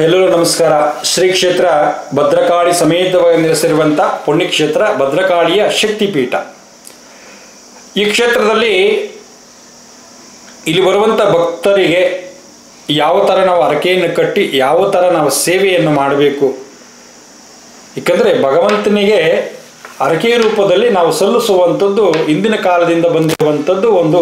ಎಲ್ಲರೂ ನಮಸ್ಕಾರ. ಶ್ರೀ ಕ್ಷೇತ್ರ ಭದ್ರಕಾಳಿ ಸಮೇತವಾಗಿ ನೆಲೆಸಿರುವಂಥ ಪುಣ್ಯಕ್ಷೇತ್ರ ಭದ್ರಕಾಳಿಯ ಶಕ್ತಿಪೀಠ. ಈ ಕ್ಷೇತ್ರದಲ್ಲಿ ಇಲ್ಲಿ ಬರುವಂಥ ಭಕ್ತರಿಗೆ ಯಾವ ಥರ ನಾವು ಹರಕೆಯನ್ನು ಕಟ್ಟಿ ಯಾವ ಥರ ನಾವು ಸೇವೆಯನ್ನು ಮಾಡಬೇಕು, ಏಕೆಂದರೆ ಭಗವಂತನಿಗೆ ಹರಕೆ ರೂಪದಲ್ಲಿ ನಾವು ಸಲ್ಲಿಸುವಂಥದ್ದು ಇಂದಿನ ಕಾಲದಿಂದ ಬಂದಿರುವಂಥದ್ದು ಒಂದು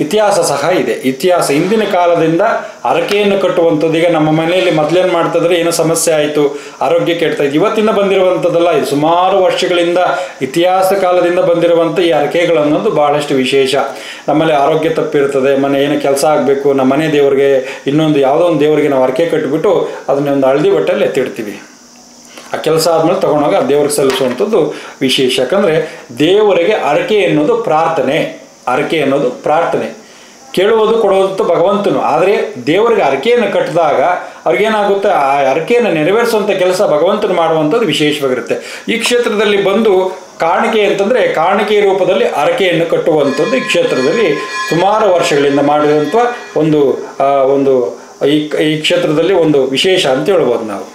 ಇತಿಹಾಸ ಸಹ ಇದೆ. ಇತಿಹಾಸ ಹಿಂದಿನ ಕಾಲದಿಂದ ಹರಕೆಯನ್ನು ಕಟ್ಟುವಂಥದ್ದು. ಈಗ ನಮ್ಮ ಮನೆಯಲ್ಲಿ ಮೊದಲೇನು ಮಾಡ್ತಿದ್ರೆ ಏನೋ ಸಮಸ್ಯೆ ಆಯಿತು, ಆರೋಗ್ಯ ಕೆಡ್ತಾ ಇತ್ತು, ಇವತ್ತಿನ ಬಂದಿರುವಂಥದ್ದಲ್ಲ, ಇದು ಸುಮಾರು ವರ್ಷಗಳಿಂದ ಇತಿಹಾಸ ಕಾಲದಿಂದ ಬಂದಿರುವಂಥ ಈ ಹರಕೆಗಳು ಅನ್ನೋದು ಭಾಳಷ್ಟು ವಿಶೇಷ. ನಮ್ಮಲ್ಲಿ ಆರೋಗ್ಯ ತಪ್ಪಿರ್ತದೆ, ಮನೆ ಏನೋ ಕೆಲಸ ಆಗಬೇಕು, ನಮ್ಮ ಮನೆ ದೇವರಿಗೆ ಇನ್ನೊಂದು ಯಾವುದೋ ಒಂದು ದೇವರಿಗೆ ನಾವು ಹರಕೆ ಕಟ್ಟಿಬಿಟ್ಟು ಅದನ್ನ ಒಂದು ಹಳದಿ ಬಟ್ಟೆಯಲ್ಲಿ ಎತ್ತಿಡ್ತೀವಿ. ಆ ಕೆಲಸ ಆದಮೇಲೆ ತೊಗೊಂಡೋಗಿ ಆ ದೇವ್ರಿಗೆ ಸಲ್ಲಿಸುವಂಥದ್ದು ವಿಶೇಷ. ಯಾಕಂದರೆ ದೇವರಿಗೆ ಹರಕೆ ಎನ್ನುವುದು ಪ್ರಾರ್ಥನೆ. ಹರಕೆ ಅನ್ನೋದು ಪ್ರಾರ್ಥನೆ, ಕೇಳುವುದು ಕೊಡುವುದು ಭಗವಂತನು. ಆದರೆ ದೇವರಿಗೆ ಹರಕೆಯನ್ನು ಕಟ್ಟಿದಾಗ ಅವ್ರಿಗೇನಾಗುತ್ತೆ, ಆ ಹರಕೆಯನ್ನು ನೆರವೇರಿಸುವಂಥ ಕೆಲಸ ಭಗವಂತನು ಮಾಡುವಂಥದ್ದು ವಿಶೇಷವಾಗಿರುತ್ತೆ. ಈ ಕ್ಷೇತ್ರದಲ್ಲಿ ಬಂದು ಕಾಣಿಕೆ ಅಂತಂದರೆ ಕಾಣಿಕೆ ರೂಪದಲ್ಲಿ ಹರಕೆಯನ್ನು ಕಟ್ಟುವಂಥದ್ದು ಈ ಕ್ಷೇತ್ರದಲ್ಲಿ ಸುಮಾರು ವರ್ಷಗಳಿಂದ ಮಾಡಿರುವಂಥ ಒಂದು ಈ ಕ್ಷೇತ್ರದಲ್ಲಿ ಒಂದು ವಿಶೇಷ ಅಂತ ಹೇಳ್ಬೋದು ನಾವು.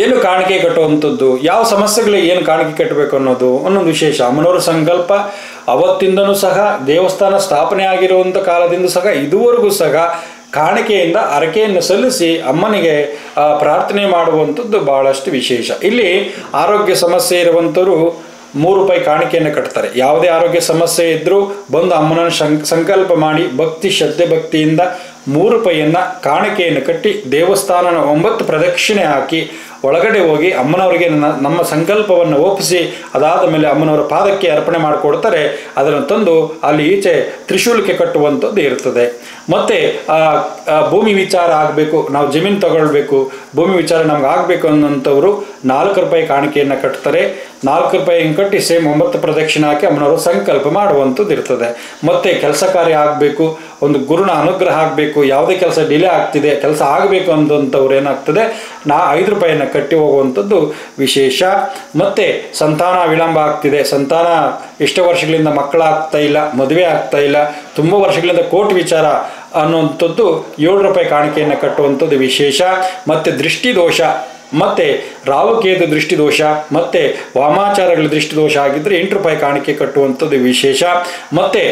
ಏನು ಕಾಣಿಕೆ ಕಟ್ಟುವಂಥದ್ದು, ಯಾವ ಸಮಸ್ಯೆಗಳಿಗೆ ಏನು ಕಾಣಿಕೆ ಕಟ್ಟಬೇಕು ಅನ್ನೋದು ವಿಶೇಷ. ಅಮ್ಮನವರ ಸಂಕಲ್ಪ ಅವತ್ತಿಂದನೂ ಸಹ ದೇವಸ್ಥಾನ ಸ್ಥಾಪನೆ ಆಗಿರುವಂಥ ಕಾಲದಿಂದ ಸಹ ಇದುವರೆಗೂ ಸಹ ಕಾಣಿಕೆಯಿಂದ ಹರಕೆಯನ್ನು ಸಲ್ಲಿಸಿ ಅಮ್ಮನಿಗೆ ಪ್ರಾರ್ಥನೆ ಮಾಡುವಂಥದ್ದು ಭಾಳಷ್ಟು ವಿಶೇಷ. ಇಲ್ಲಿ ಆರೋಗ್ಯ ಸಮಸ್ಯೆ ಇರುವಂಥವರು ₹3 ಕಾಣಿಕೆಯನ್ನು ಕಟ್ತಾರೆ. ಯಾವುದೇ ಆರೋಗ್ಯ ಸಮಸ್ಯೆ ಇದ್ದರೂ ಬಂದು ಅಮ್ಮನನ್ನು ಸಂಕಲ್ಪ ಮಾಡಿ ಭಕ್ತಿ ಶ್ರದ್ಧೆ ಭಕ್ತಿಯಿಂದ ₹3 ಕಾಣಿಕೆಯನ್ನು ಕಟ್ಟಿ ದೇವಸ್ಥಾನ 9 ಪ್ರದಕ್ಷಿಣೆ ಹಾಕಿ ಒಳಗಡೆ ಹೋಗಿ ಅಮ್ಮನವರಿಗೆ ನಮ್ಮ ಸಂಕಲ್ಪವನ್ನು ಒಪ್ಪಿಸಿ ಅದಾದ ಮೇಲೆ ಅಮ್ಮನವರ ಪಾದಕ್ಕೆ ಅರ್ಪಣೆ ಮಾಡಿಕೊಡ್ತಾರೆ. ಅದನ್ನು ತಂದು ಅಲ್ಲಿ ಈಚೆ ತ್ರಿಶೂಲಕ್ಕೆ ಕಟ್ಟುವಂಥದ್ದು ಇರ್ತದೆ. ಮತ್ತು ಭೂಮಿ ವಿಚಾರ ಆಗಬೇಕು, ನಾವು ಜಮೀನು ತಗೊಳ್ಬೇಕು, ಭೂಮಿ ವಿಚಾರ ನಮ್ಗೆ ಆಗಬೇಕು ಅನ್ನೋಂಥವ್ರು ₹4 ಕಾಣಿಕೆಯನ್ನು ಕಟ್ತಾರೆ. ₹4 ಕಟ್ಟಿ ಸೇಮ್ 9 ಪ್ರದಕ್ಷಿಣೆ ಹಾಕಿ ಅಮ್ಮನವರು ಸಂಕಲ್ಪ ಮಾಡುವಂಥದ್ದು ಇರ್ತದೆ. ಮತ್ತು ಕೆಲಸ ಕಾರ್ಯ ಆಗಬೇಕು, ಒಂದು ಗುರುನ ಅನುಗ್ರಹ ಆಗಬೇಕು, ಯಾವುದೇ ಕೆಲಸ ಡಿಲೇ ಆಗ್ತಿದೆ, ಕೆಲಸ ಆಗಬೇಕು ಅಂದಂಥವ್ರು ಏನಾಗ್ತದೆ ₹5 ಕಟ್ಟಿ ಹೋಗುವಂಥದ್ದು ವಿಶೇಷ. ಮತ್ತು ಸಂತಾನ ವಿಳಂಬ ಆಗ್ತಿದೆ, ಸಂತಾನ ಎಷ್ಟೋ ವರ್ಷಗಳಿಂದ ಮಕ್ಕಳಾಗ್ತಾ ಇಲ್ಲ, ಮದುವೆ ಆಗ್ತಾ ಇಲ್ಲ, ತುಂಬ ವರ್ಷಗಳಿಂದ ಕೋರ್ಟ್ ವಿಚಾರ ಅನ್ನುವಂಥದ್ದು ₹7 ಕಾಣಿಕೆಯನ್ನು ಕಟ್ಟುವಂಥದ್ದು ವಿಶೇಷ. ಮತ್ತು ದೃಷ್ಟಿದೋಷ, ಮತ್ತು ರಾಹುಕೇತು ದೃಷ್ಟಿದೋಷ, ಮತ್ತು ವಾಮಾಚಾರಗಳ ದೃಷ್ಟಿದೋಷ ಆಗಿದ್ದರೆ ₹8 ಕಾಣಿಕೆ ಕಟ್ಟುವಂಥದ್ದು ವಿಶೇಷ. ಮತ್ತು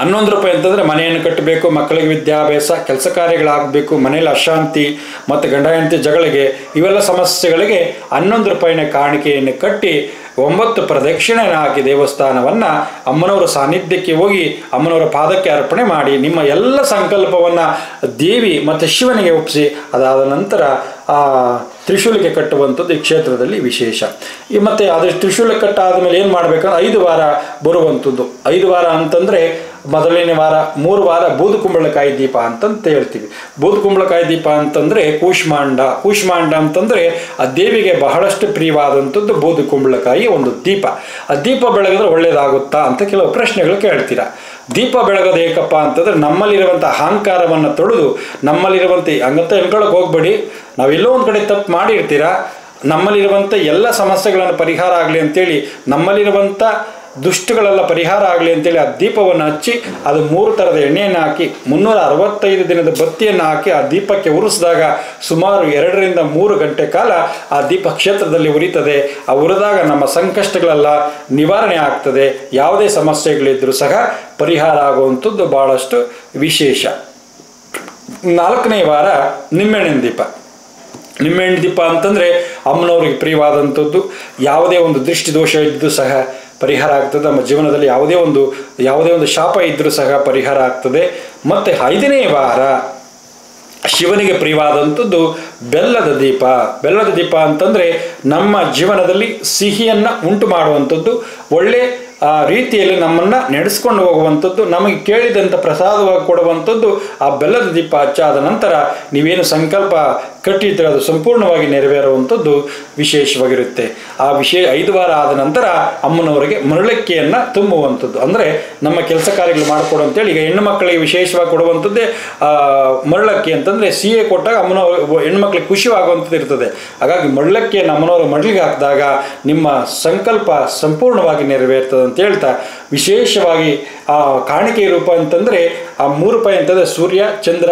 ₹11 ಅಂತಂದರೆ ಮನೆಯನ್ನು ಕಟ್ಟಬೇಕು, ಮಕ್ಕಳಿಗೆ ವಿದ್ಯಾಭ್ಯಾಸ, ಕೆಲಸ ಕಾರ್ಯಗಳಾಗಬೇಕು, ಮನೆಯಲ್ಲಿ ಅಶಾಂತಿ ಮತ್ತು ಗಂಡ ಹೆಂಡತಿ ಜಗಳಿಗೆ, ಇವೆಲ್ಲ ಸಮಸ್ಯೆಗಳಿಗೆ ₹11 ಕಾಣಿಕೆಯನ್ನು ಕಟ್ಟಿ 9 ಪ್ರದಕ್ಷಿಣೆಯನ್ನು ಹಾಕಿ ದೇವಸ್ಥಾನವನ್ನು ಅಮ್ಮನವರ ಸಾನ್ನಿಧ್ಯಕ್ಕೆ ಹೋಗಿ ಅಮ್ಮನವರ ಪಾದಕ್ಕೆ ಅರ್ಪಣೆ ಮಾಡಿ ನಿಮ್ಮ ಎಲ್ಲ ಸಂಕಲ್ಪವನ್ನು ದೇವಿ ಮತ್ತು ಶಿವನಿಗೆ ಒಪ್ಪಿಸಿ ಅದಾದ ನಂತರ ತ್ರಿಶೂಲಕ್ಕೆ ಕಟ್ಟುವಂಥದ್ದು ಈ ಕ್ಷೇತ್ರದಲ್ಲಿ ವಿಶೇಷ. ಮತ್ತು ಅದು ತ್ರಿಶೂಲ ಕಟ್ಟಾದ ಮೇಲೆ ಏನು ಮಾಡಬೇಕಂದ್ರೆ 5 ವಾರ ಬರುವಂಥದ್ದು. 5 ವಾರ ಅಂತಂದರೆ ಮೊದಲನೇ ವಾರ 3 ವಾರ ಬೂದುಕುಂಬಳಕಾಯಿ ದೀಪ ಅಂತಂತ ಹೇಳ್ತೀವಿ. ಬೂದುಕುಂಬಳಕಾಯಿ ದೀಪ ಅಂತಂದರೆ ಕೂಷ್ಮಾಂಡ ಅಂತಂದರೆ ಆ ದೇವಿಗೆ ಬಹಳಷ್ಟು ಪ್ರಿಯವಾದಂಥದ್ದು ಬೂದುಕುಂಬಳಕಾಯಿ ಒಂದು ದೀಪ. ಆ ದೀಪ ಬೆಳಗಿದ್ರೆ ಒಳ್ಳೆಯದಾಗುತ್ತಾ ಅಂತ ಕೆಲವು ಪ್ರಶ್ನೆಗಳು ಕೇಳ್ತೀರಾ. ದೀಪ ಬೆಳಗೋದು ಏಕಪ್ಪ ಅಂತಂದರೆ ನಮ್ಮಲ್ಲಿರುವಂಥ ಅಹಂಕಾರವನ್ನು ತೊಳೆದು ನಮ್ಮಲ್ಲಿರುವಂಥ ಹಂಗಂತ ಹೇಳ್ಕೊಳಕ್ಕೆ ಹೋಗ್ಬೇಡಿ. ನಾವೆಲ್ಲೋ ಒಂದು ಕಡೆ ತಪ್ಪು ಮಾಡಿರ್ತೀರ, ನಮ್ಮಲ್ಲಿರುವಂಥ ಎಲ್ಲ ಸಮಸ್ಯೆಗಳನ್ನು ಪರಿಹಾರ ಆಗಲಿ ಅಂತೇಳಿ, ನಮ್ಮಲ್ಲಿರುವಂಥ ದುಷ್ಟಗಳೆಲ್ಲ ಪರಿಹಾರ ಆಗಲಿ ಅಂತೇಳಿ ಆ ದೀಪವನ್ನು ಹಚ್ಚಿ ಅದು 3 ಥರದ ಎಣ್ಣೆಯನ್ನು ಹಾಕಿ 365 ದಿನದ ಬತ್ತಿಯನ್ನು ಹಾಕಿ ಆ ದೀಪಕ್ಕೆ ಉರಿಸಿದಾಗ ಸುಮಾರು 2 ರಿಂದ 3 ಗಂಟೆ ಕಾಲ ಆ ದೀಪ ಕ್ಷೇತ್ರದಲ್ಲಿ ಉರಿತದೆ. ಆ ಉರಿದಾಗ ನಮ್ಮ ಸಂಕಷ್ಟಗಳೆಲ್ಲ ನಿವಾರಣೆ ಆಗ್ತದೆ. ಯಾವುದೇ ಸಮಸ್ಯೆಗಳಿದ್ದರೂ ಸಹ ಪರಿಹಾರ ಆಗುವಂಥದ್ದು ಭಾಳಷ್ಟು ವಿಶೇಷ. 4ನೇ ವಾರ ನಿಂಬೆಹಣ್ಣಿನ ದೀಪ. ನಿಂಬೆಹಣ್ಣು ದೀಪ ಅಂತಂದರೆ ಅಮ್ಮನವ್ರಿಗೆ ಪ್ರಿಯವಾದಂಥದ್ದು. ಯಾವುದೇ ಒಂದು ದೃಷ್ಟಿದೋಷ ಇದ್ದು ಸಹ ಪರಿಹಾರ ಆಗ್ತದೆ. ನಮ್ಮ ಜೀವನದಲ್ಲಿ ಯಾವುದೇ ಒಂದು ಶಾಪ ಇದ್ದರೂ ಸಹ ಪರಿಹಾರ ಆಗ್ತದೆ. ಮತ್ತು 5ನೇ ವಾರ ಶಿವನಿಗೆ ಪ್ರಿಯವಾದಂಥದ್ದು ಬೆಲ್ಲದ ದೀಪ. ಬೆಲ್ಲದ ದೀಪ ಅಂತಂದರೆ ನಮ್ಮ ಜೀವನದಲ್ಲಿ ಸಿಹಿಯನ್ನು ಉಂಟು ಮಾಡುವಂಥದ್ದು, ಒಳ್ಳೆ ರೀತಿಯಲ್ಲಿ ನಮ್ಮನ್ನು ನಡೆಸ್ಕೊಂಡು ಹೋಗುವಂಥದ್ದು, ನಮಗೆ ಕೇಳಿದಂಥ ಪ್ರಸಾದವಾಗಿ ಕೊಡುವಂಥದ್ದು ಆ ಬೆಲ್ಲದ ದೀಪ ಹಚ್ಚಾದ ನಂತರ ನೀವೇನು ಸಂಕಲ್ಪ ಕಟ್ಟಿದ್ರೆ ಅದು ಸಂಪೂರ್ಣವಾಗಿ ನೆರವೇರುವಂಥದ್ದು ವಿಶೇಷವಾಗಿರುತ್ತೆ. ಆ 5 ವಾರ ಆದ ನಂತರ ಅಮ್ಮನವರಿಗೆ ಮರಳಕ್ಕಿಯನ್ನು ತುಂಬುವಂಥದ್ದು, ಅಂದರೆ ನಮ್ಮ ಕೆಲಸ ಕಾರ್ಯಗಳು ಮಾಡಿಕೊಡು ಈಗ ಹೆಣ್ಣು ಮಕ್ಕಳಿಗೆ ವಿಶೇಷವಾಗಿ ಕೊಡುವಂಥದ್ದೇ ಮರಳಕ್ಕಿ ಅಂತಂದರೆ ಸಿಹಿ ಕೊಟ್ಟಾಗ ಅಮ್ಮನವ್ರು ಹೆಣ್ಮಕ್ಳಿಗೆ ಖುಷಿಯಾಗುವಂಥದ್ದು ಇರ್ತದೆ. ಹಾಗಾಗಿ ಮರಳಕ್ಕಿಯನ್ನು ಅಮ್ಮನವರು ಮರಳಿಗೆ ಹಾಕಿದಾಗ ನಿಮ್ಮ ಸಂಕಲ್ಪ ಸಂಪೂರ್ಣವಾಗಿ ನೆರವೇರ್ತದೆ ಅಂತ ಹೇಳ್ತಾ ವಿಶೇಷವಾಗಿ ಆ ಕಾಣಿಕೆ ರೂಪ ಅಂತಂದರೆ ಆ 3 ರೂಪಾಯಿ ಅಂತಂದರೆ ಸೂರ್ಯ, ಚಂದ್ರ,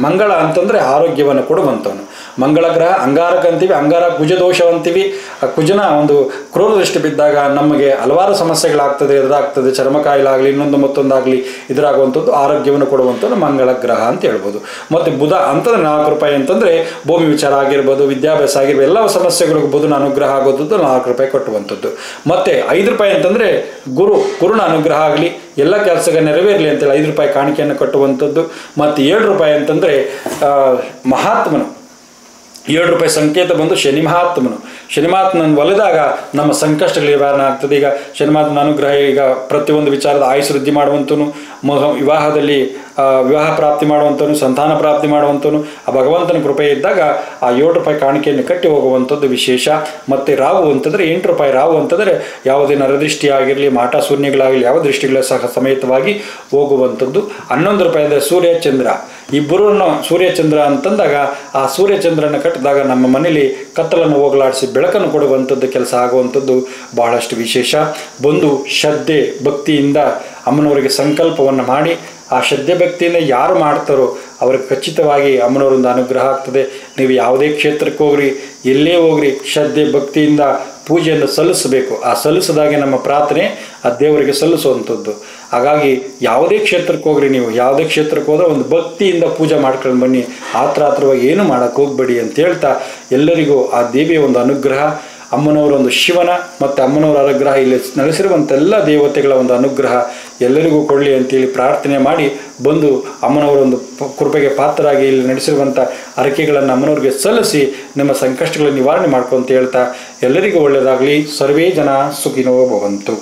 ಮಂಗಳ ಅಂತಂದರೆ ಆರೋಗ್ಯವನ್ನು ಕೊಡುವಂಥವನು. ಮಂಗಳ ಗ್ರಹ ಅಂಗಾರಕ ಅಂತೀವಿ, ಅಂಗಾರ ಕುಜದೋಷ ಅಂತೀವಿ. ಆ ಕುಜನ ಒಂದು ಕ್ರೂರ ದೃಷ್ಟಿ ಬಿದ್ದಾಗ ನಮಗೆ ಹಲವಾರು ಸಮಸ್ಯೆಗಳಾಗ್ತದೆ, ಎದುರಾಗ್ತದೆ, ಚರ್ಮ ಕಾಯಿಲಾಗಲಿ ಇನ್ನೊಂದು ಮತ್ತೊಂದಾಗಲಿ ಎದುರಾಗುವಂಥದ್ದು, ಆರೋಗ್ಯವನ್ನು ಕೊಡುವಂಥದ್ದು ಮಂಗಳ ಗ್ರಹ ಅಂತ ಹೇಳ್ಬೋದು. ಮತ್ತು ಬುಧ ಅಂತಂದರೆ 4 ರೂಪಾಯಿ ಅಂತಂದರೆ ಭೂಮಿ ವಿಚಾರ ಆಗಿರ್ಬೋದು, ವಿದ್ಯಾಭ್ಯಾಸ ಆಗಿರ್ಬೋದು, ಎಲ್ಲ ಸಮಸ್ಯೆಗಳಿಗೂ ಬುಧನ ಅನುಗ್ರಹ ಆಗೋದು 4 ರೂಪಾಯಿ ಕಟ್ಟುವಂಥದ್ದು. ಮತ್ತು 5 ರೂಪಾಯಿ ಅಂತಂದರೆ ಗುರುನ ಅನುಗ್ರಹ ಆಗಲಿ, ಎಲ್ಲ ಕೆಲಸಗಳು ನೆರವೇರಲಿ ಅಂತೇಳಿ 5 ರೂಪಾಯಿ ಕಾಣಿಕೆಯನ್ನು ಕಟ್ಟುವಂಥದ್ದು. ಮತ್ತು 7 ರೂಪಾಯಿ ಅಂತಂದರೆ ಮಹಾತ್ಮನು, 7 ರೂಪಾಯಿ ಸಂಕೇತ ಬಂದು ಶನಿ ಮಹಾತ್ಮನನ್ನು ಒಲಿದಾಗ ನಮ್ಮ ಸಂಕಷ್ಟಗಳು ನಿವಾರಣೆ ಆಗ್ತದೆ. ಈಗ ಶನಿ ಮಹಾತ್ಮನ ಅನುಗ್ರಹ ಈಗ ಪ್ರತಿಯೊಂದು ವಿಚಾರದ ಆಯುಷ್ ವೃದ್ಧಿ ಮಾಡುವಂಥನು, ವಿವಾಹದಲ್ಲಿ ವಿವಾಹ ಪ್ರಾಪ್ತಿ ಮಾಡುವಂಥವನು, ಸಂತಾನ ಪ್ರಾಪ್ತಿ ಮಾಡುವಂಥವನು, ಆ ಭಗವಂತನ ಕೃಪೆ ಇದ್ದಾಗ ಆ 7 ರೂಪಾಯಿ ಕಾಣಿಕೆಯನ್ನು ಕಟ್ಟಿ ಹೋಗುವಂಥದ್ದು ವಿಶೇಷ. ಮತ್ತು ರಾಹು ಅಂತಂದರೆ 8 ರೂಪಾಯಿ. ರಾಹು ಅಂತಂದರೆ ಯಾವುದೇ ನರದೃಷ್ಟಿ ಆಗಿರಲಿ, ಮಾಟ ಶೂನ್ಯಗಳಾಗಲಿ, ಯಾವ ದೃಷ್ಟಿಗಳ ಸಹ ಸಮೇತವಾಗಿ ಹೋಗುವಂಥದ್ದು. 11 ರೂಪಾಯಿ ಅಂದರೆ ಸೂರ್ಯ ಚಂದ್ರ. ಇಬ್ಬರನ್ನು ಸೂರ್ಯಚಂದ್ರ ಅಂತಂದಾಗ ಆ ಸೂರ್ಯಚಂದ್ರನ ಕಟ್ಟಿದಾಗ ನಮ್ಮ ಮನೇಲಿ ಕತ್ತಲನ್ನು ಹೋಗಲಾಡಿಸಿ ಬೆಳಕನ್ನು ಕೊಡುವಂಥದ್ದು ಕೆಲಸ ಆಗುವಂಥದ್ದು ಬಹಳಷ್ಟು ವಿಶೇಷ. ಬಂದು ಶ್ರದ್ಧೆ ಭಕ್ತಿಯಿಂದ ಅಮ್ಮನವರಿಗೆ ಸಂಕಲ್ಪವನ್ನು ಮಾಡಿ ಆ ಶ್ರದ್ಧೆ ಭಕ್ತಿಯಿಂದ ಯಾರು ಮಾಡ್ತಾರೋ ಅವ್ರಿಗೆ ಖಚಿತವಾಗಿ ಅಮ್ಮನವರಿಂದ ಅನುಗ್ರಹ ಆಗ್ತದೆ. ನೀವು ಯಾವುದೇ ಕ್ಷೇತ್ರಕ್ಕೆ ಹೋಗ್ರಿ, ಎಲ್ಲೇ ಹೋಗ್ರಿ, ಶ್ರದ್ಧೆ ಭಕ್ತಿಯಿಂದ ಪೂಜೆಯನ್ನು ಸಲ್ಲಿಸಬೇಕು. ಆ ಸಲ್ಲಿಸಿದಾಗೆ ನಮ್ಮ ಪ್ರಾರ್ಥನೆ ಆ ದೇವರಿಗೆ ಸಲ್ಲಿಸುವಂಥದ್ದು. ಹಾಗಾಗಿ ಯಾವುದೇ ಕ್ಷೇತ್ರಕ್ಕೆ ಹೋಗ್ರಿ, ನೀವು ಯಾವುದೇ ಕ್ಷೇತ್ರಕ್ಕೆ ಹೋದ್ರೆ ಒಂದು ಭಕ್ತಿಯಿಂದ ಪೂಜೆ ಮಾಡ್ಕೊಂಡು ಬನ್ನಿ. ಆತ್ರವಾಗಿ ಏನು ಮಾಡೋಕ್ಕೆ ಹೋಗ್ಬೇಡಿ ಅಂತ ಹೇಳ್ತಾ ಎಲ್ಲರಿಗೂ ಆ ದೇವಿಯ ಒಂದು ಅನುಗ್ರಹ, ಅಮ್ಮನವರ ಒಂದು ಶಿವನ ಮತ್ತು ಅಮ್ಮನವರ ಅನುಗ್ರಹ, ಇಲ್ಲಿ ನೆಲೆಸಿರುವಂಥ ಎಲ್ಲ ದೇವತೆಗಳ ಒಂದು ಅನುಗ್ರಹ ಎಲ್ಲರಿಗೂ ಕೊಡಲಿ ಅಂತೇಳಿ ಪ್ರಾರ್ಥನೆ ಮಾಡಿ ಬಂದು ಅಮ್ಮನವರ ಒಂದು ಕೃಪೆಗೆ ಪಾತ್ರರಾಗಿ ಇಲ್ಲಿ ನಡೆಸಿರುವಂಥ ಹರಕೆಗಳನ್ನು ಅಮ್ಮನವ್ರಿಗೆ ಸಲ್ಲಿಸಿ ನಿಮ್ಮ ಸಂಕಷ್ಟಗಳನ್ನು ನಿವಾರಣೆ ಮಾಡ್ಕೊಂತ ಹೇಳ್ತಾ ಎಲ್ಲರಿಗೂ ಒಳ್ಳೆಯದಾಗಲಿ. ಸರ್ವೇ ಜನ ಸುಖಿನೋ ಭವಂತು.